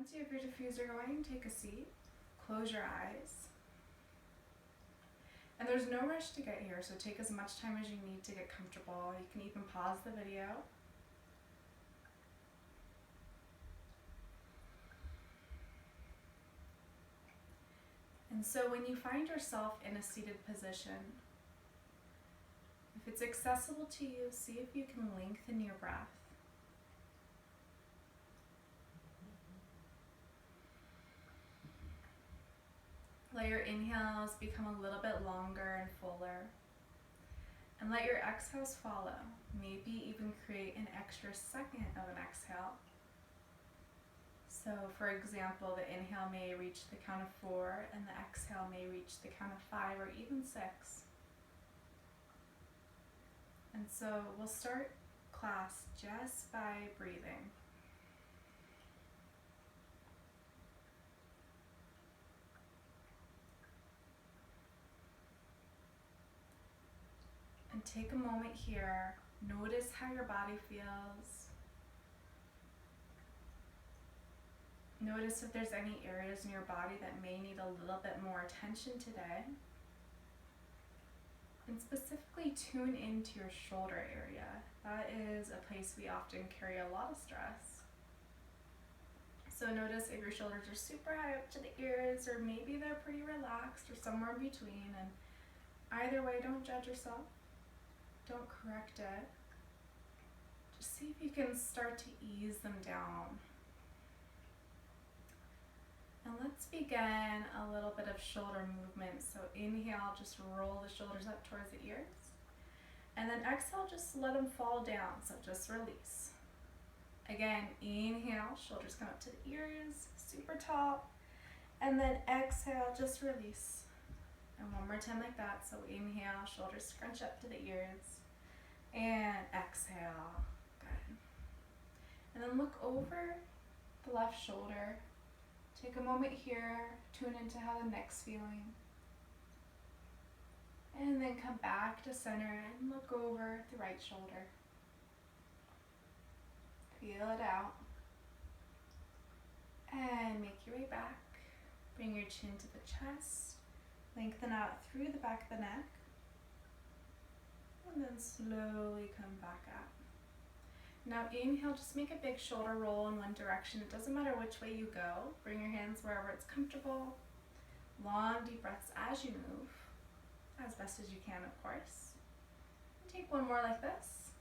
Once you have your diffuser going, take a seat, close your eyes. And there's no rush to get here, so take as much time as you need to get comfortable. You can even pause the video. And so when you find yourself in a seated position, if it's accessible to you, see if you can lengthen your breath. Let your inhales become a little bit longer and fuller. And let your exhales follow. Maybe even create an extra second of an exhale. So for example, the inhale may reach the count of 4 and the exhale may reach the count of 5 or even 6. And so we'll start class just by breathing. And take a moment here, notice how your body feels. Notice if there's any areas in your body that may need a little bit more attention today. And specifically tune into your shoulder area. That is a place we often carry a lot of stress. So notice if your shoulders are super high up to the ears, or maybe they're pretty relaxed, or somewhere in between. And either way, don't judge yourself. Don't correct it. Just see if you can start to ease them down. And let's begin a little bit of shoulder movement. So inhale, just roll the shoulders up towards the ears. And then exhale, just let them fall down. So just release. Again, inhale, shoulders come up to the ears, super tall. And then exhale, just release. And one more time like that. So inhale, shoulders scrunch up to the ears. And exhale. Good. And then look over the left shoulder. Take a moment here, tune into how the neck's feeling. And then come back to center and look over the right shoulder. Feel it out. And make your way back. Bring your chin to the chest. Lengthen out through the back of the neck. And then slowly come back up. Now inhale, just make a big shoulder roll in one direction. It doesn't matter which way you go. Bring your hands wherever it's comfortable. Long deep breaths as you move, as best as you can, of course. And take one more like this.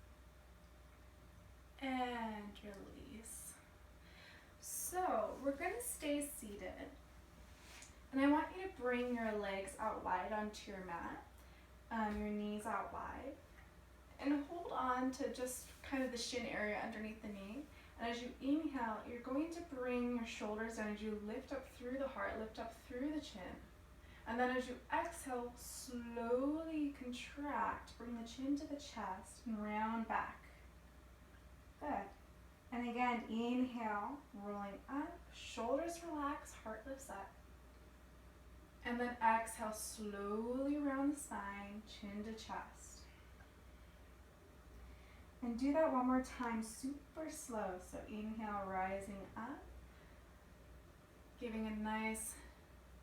And release. So we're going to stay seated. And I want you to bring your legs out wide onto your mat. Your knees out wide. And hold on to just kind of the shin area underneath the knee. And as you inhale, you're going to bring your shoulders down as you lift up through the heart, lift up through the chin. And then as you exhale, slowly contract, bring the chin to the chest and round back. Good. And again, inhale, rolling up, shoulders relax, heart lifts up. And then exhale, slowly round the spine, chin to chest. And do that one more time, super slow. So inhale, rising up, giving a nice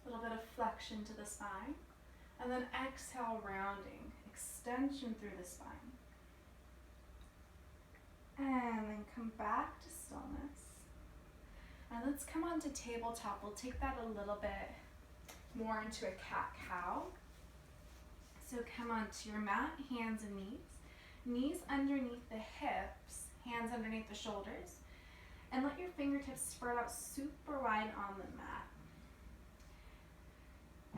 little bit of flexion to the spine. And then exhale, rounding, extension through the spine. And then come back to stillness. And let's come on to tabletop. We'll take that a little bit more into a cat-cow. So come onto your mat, hands and knees. Knees underneath the hips, hands underneath the shoulders. And let your fingertips spread out super wide on the mat.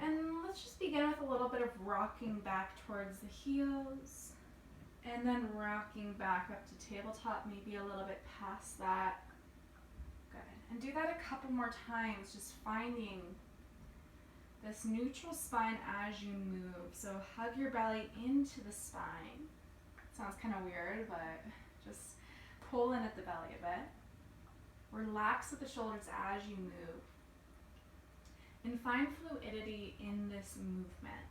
And let's just begin with a little bit of rocking back towards the heels. And then rocking back up to tabletop, maybe a little bit past that. Good. And do that a couple more times, just finding this neutral spine as you move. So hug your belly into the spine. Sounds kind of weird, but just pull in at the belly a bit. Relax with the shoulders as you move. And find fluidity in this movement.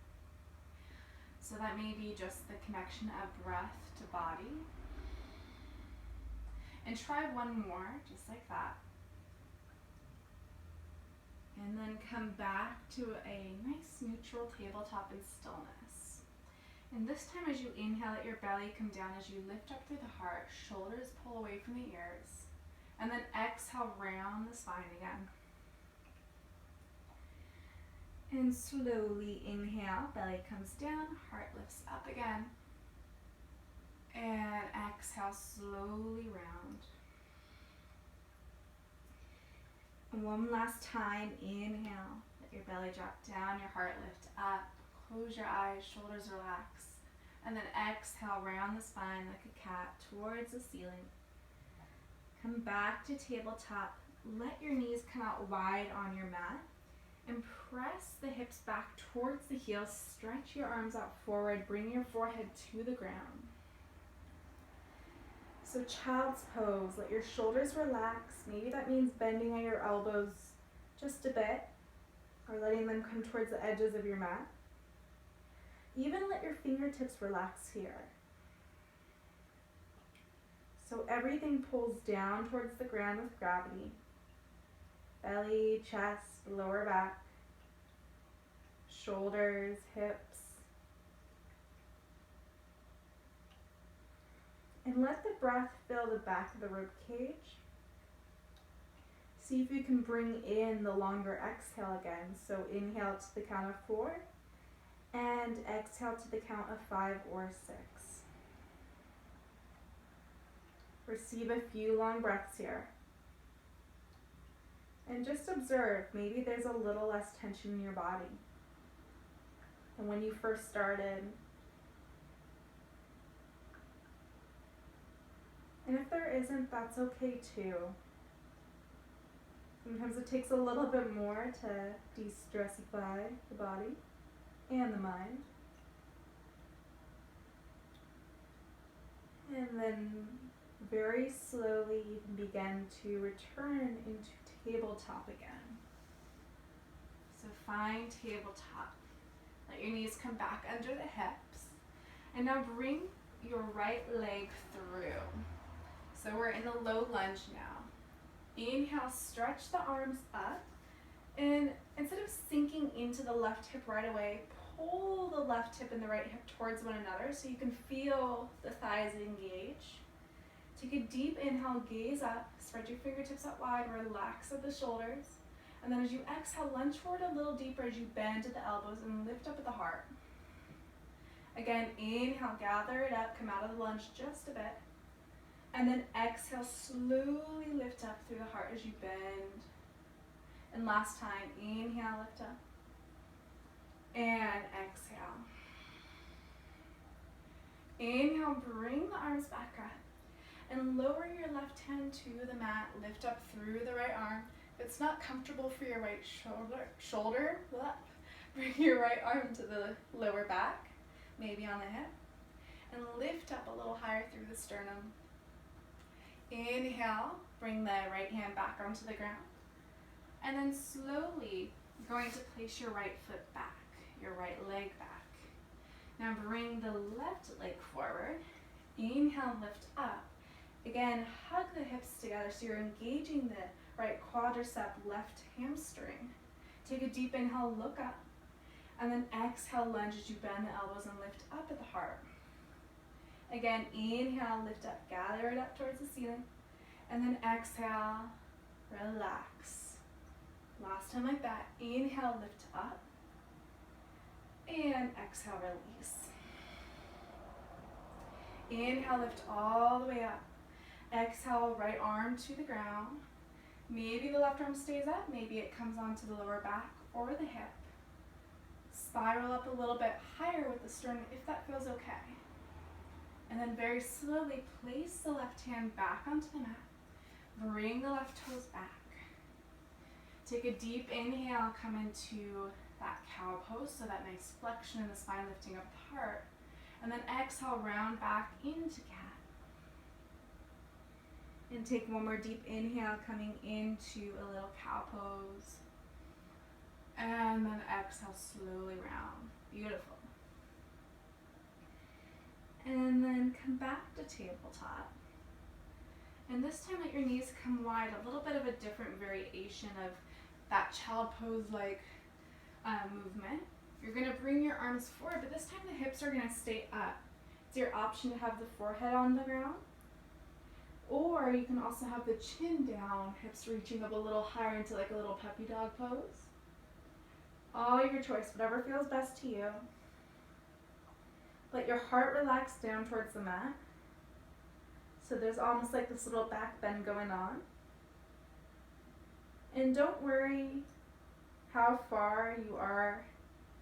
So that may be just the connection of breath to body. And try one more, just like that. then come back to a nice neutral tabletop in stillness. And this time as you inhale, let your belly come down as you lift up through the heart, shoulders pull away from the ears, and then exhale, round the spine again. And slowly inhale, belly comes down, heart lifts up again. And exhale, slowly round. And one last time, inhale, let your belly drop down, your heart lift up, close your eyes, shoulders relax. And then exhale, round the spine like a cat towards the ceiling. Come back to tabletop, let your knees come out wide on your mat. And press the hips back towards the heels, stretch your arms out forward, bring your forehead to the ground. So child's pose, let your shoulders relax. Maybe that means bending at your elbows just a bit, or letting them come towards the edges of your mat. Even let your fingertips relax here. So everything pulls down towards the ground with gravity. Belly, chest, lower back, shoulders, hips. And let the breath fill the back of the rib cage. See if you can bring in the longer exhale again. So inhale to the count of 4 and exhale to the count of 5 or 6. Receive a few long breaths here. And just observe, maybe there's a little less tension in your body than when you first started. And if there isn't, that's okay too. Sometimes it takes a little bit more to de-stressify the body and the mind. And then very slowly you can begin to return into tabletop again. So find tabletop. Let your knees come back under the hips. And now bring your right leg through. So we're in a low lunge now. Inhale, stretch the arms up. And instead of sinking into the left hip right away, pull the left hip and the right hip towards one another so you can feel the thighs engage. Take a deep inhale, gaze up, spread your fingertips out wide, relax at the shoulders. And then as you exhale, lunge forward a little deeper as you bend at the elbows and lift up at the heart. Again, inhale, gather it up, come out of the lunge just a bit. And then exhale, slowly lift up through the heart as you bend. And last time, inhale, lift up. And exhale. Inhale, bring the arms back up. And lower your left hand to the mat, lift up through the right arm. If it's not comfortable for your right shoulder, bring your right arm to the lower back, maybe on the hip. And lift up a little higher through the sternum. Inhale, bring the right hand back onto the ground. And then slowly, you're going to place your right foot back, your right leg back. Now bring the left leg forward. Inhale, lift up. Again, hug the hips together so you're engaging the right quadricep, left hamstring. Take a deep inhale, look up. And then exhale, lunge as you bend the elbows and lift up at the heart. Again, inhale, lift up, gather it up towards the ceiling. And then exhale, relax. Last time like that, inhale, lift up. And exhale, release. Inhale, lift all the way up. Exhale, right arm to the ground. Maybe the left arm stays up, maybe it comes onto the lower back or the hip. Spiral up a little bit higher with the sternum if that feels okay. And then very slowly place the left hand back onto the mat. Bring the left toes back. Take a deep inhale, come into that cow pose, so that nice flexion in the spine lifting up the heart. And then exhale, round back into cat. And take one more deep inhale, coming into a little cow pose. And then exhale, slowly round. Beautiful. And then come back to tabletop. And this time let your knees come wide, a little bit of a different variation of that child pose like movement. You're going to bring your arms forward, but this time the hips are going to stay up. It's your option to have the forehead on the ground, or you can also have the chin down, hips reaching up a little higher into like a little puppy dog pose. All your choice, whatever feels best to you. Let your heart relax down towards the mat. So there's almost like this little back bend going on. And don't worry how far you are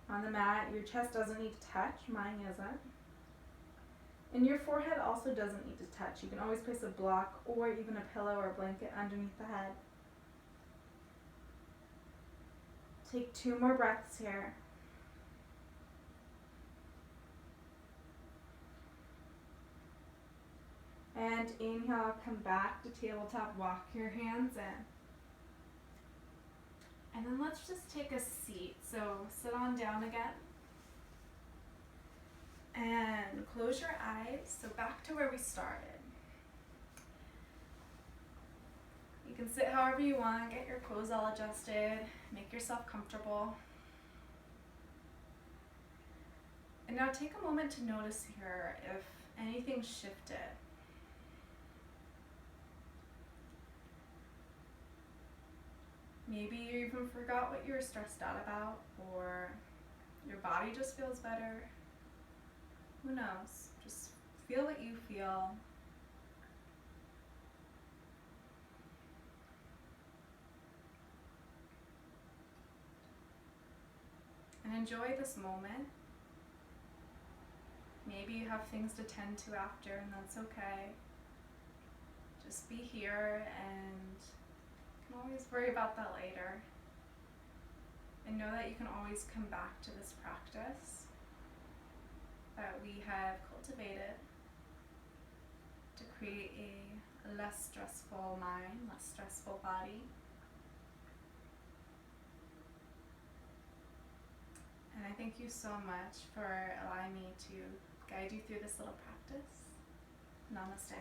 on the mat. Your chest doesn't need to touch, mine isn't. And your forehead also doesn't need to touch. You can always place a block or even a pillow or blanket underneath the head. Take 2 more breaths here. And inhale, come back to tabletop, walk your hands in. And then let's just take a seat. So sit on down again. And close your eyes. So back to where we started. You can sit however you want, get your clothes all adjusted, make yourself comfortable. And now take a moment to notice here if anything shifted. Maybe you even forgot what you were stressed out about, or your body just feels better. Who knows? Just feel what you feel. And enjoy this moment. Maybe you have things to tend to after, and that's okay. Just be here, and you can always worry about that later. And know that you can always come back to this practice that we have cultivated to create a less stressful mind, less stressful body. And I thank you so much for allowing me to guide you through this little practice. Namaste.